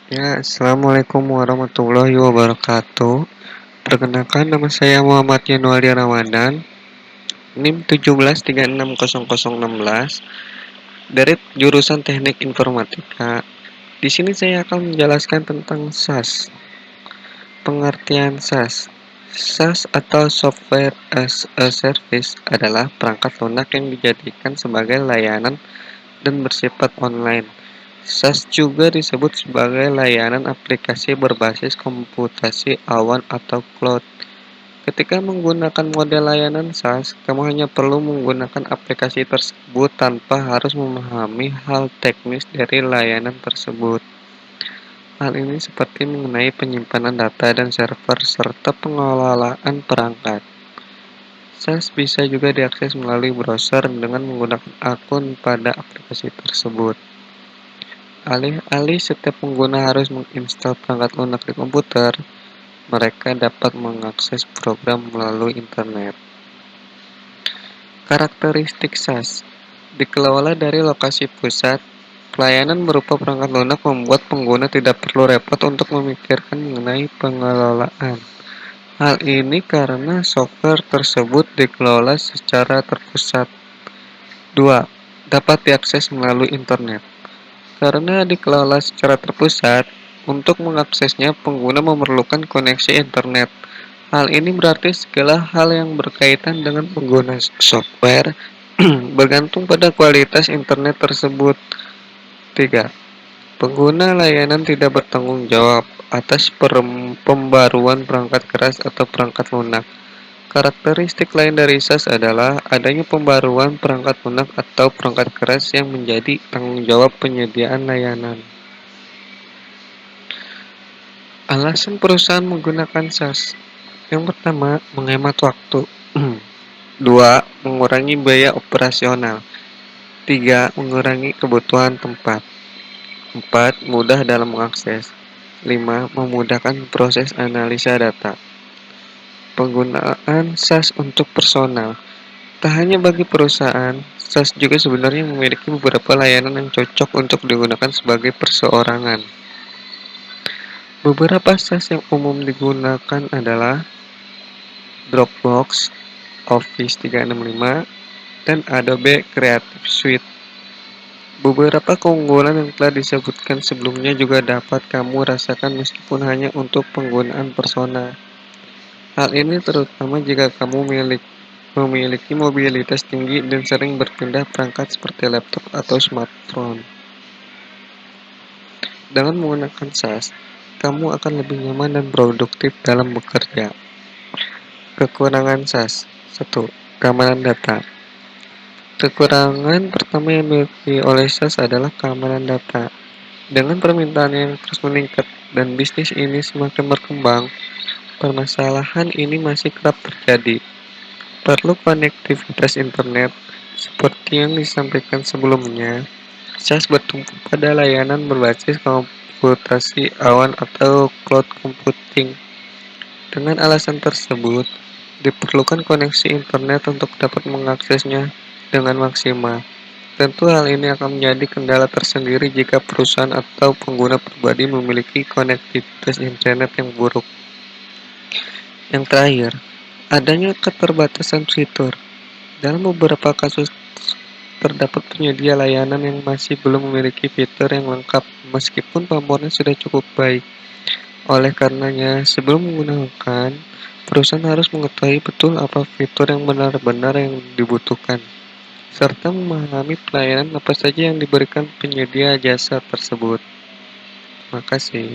Ya, Assalamualaikum warahmatullahi wabarakatuh. Perkenalkan nama saya Muhammad Yanuari Ramadan, NIM 17360016 dari jurusan Teknik Informatika. Di sini saya akan menjelaskan tentang SAS. Pengertian SAS. SAS atau Software as a Service adalah perangkat lunak yang dijadikan sebagai layanan dan bersifat online. SAS juga disebut sebagai layanan aplikasi berbasis komputasi awan atau cloud. Ketika menggunakan model layanan SAS, kamu hanya perlu menggunakan aplikasi tersebut tanpa harus memahami hal teknis dari layanan tersebut. Hal ini seperti mengenai penyimpanan data dan server serta pengelolaan perangkat. SAS bisa juga diakses melalui browser dengan menggunakan akun pada aplikasi tersebut. Alih-alih setiap pengguna harus menginstal perangkat lunak di komputer, mereka dapat mengakses program melalui internet. Karakteristik SAS dikelola dari lokasi pusat. Pelayanan berupa perangkat lunak membuat pengguna tidak perlu repot untuk memikirkan mengenai pengelolaan. Hal ini karena software tersebut dikelola secara terpusat. 2. Dapat diakses melalui internet. Karena dikelola secara terpusat, untuk mengaksesnya pengguna memerlukan koneksi internet. Hal ini berarti segala hal yang berkaitan dengan pengguna software bergantung pada kualitas internet tersebut. 3. Pengguna layanan tidak bertanggung jawab atas pembaruan perangkat keras atau perangkat lunak. Karakteristik lain dari SAS adalah adanya pembaruan perangkat lunak atau perangkat keras yang menjadi tanggung jawab penyediaan layanan. Alasan perusahaan menggunakan SAS. Yang pertama, menghemat waktu. 2. Mengurangi biaya operasional. 3. Mengurangi kebutuhan tempat. 4. Mudah dalam mengakses. 5. Memudahkan proses analisa data. Penggunaan SAS untuk personal. Tak hanya bagi perusahaan, SAS juga sebenarnya memiliki beberapa layanan yang cocok untuk digunakan sebagai perseorangan. Beberapa SAS yang umum digunakan adalah Dropbox, Office 365, dan Adobe Creative Suite. Beberapa keunggulan yang telah disebutkan sebelumnya juga dapat kamu rasakan meskipun hanya untuk penggunaan persona. Hal ini terutama jika kamu memiliki mobilitas tinggi dan sering berpindah perangkat seperti laptop atau smartphone. Dengan menggunakan SAS, kamu akan lebih nyaman dan produktif dalam bekerja. Kekurangan SAS. 1. Keamanan data. Kekurangan pertama yang dimiliki oleh SAS adalah keamanan data. Dengan permintaan yang terus meningkat dan bisnis ini semakin berkembang, permasalahan ini masih kerap terjadi. Perlu konektivitas internet. Seperti yang disampaikan sebelumnya, SAS bertumpu pada layanan berbasis komputasi awan atau cloud computing. Dengan alasan tersebut, diperlukan koneksi internet untuk dapat mengaksesnya dengan maksimal. Tentu hal ini akan menjadi kendala tersendiri jika perusahaan atau pengguna pribadi memiliki konektivitas internet yang buruk. Yang terakhir, adanya keterbatasan fitur. Dalam beberapa kasus, terdapat penyedia layanan yang masih belum memiliki fitur yang lengkap meskipun pamornya sudah cukup baik. Oleh karenanya, sebelum menggunakan, perusahaan harus mengetahui betul apa fitur yang benar-benar yang dibutuhkan, serta memahami pelayanan apa saja yang diberikan penyedia jasa tersebut. Terima kasih.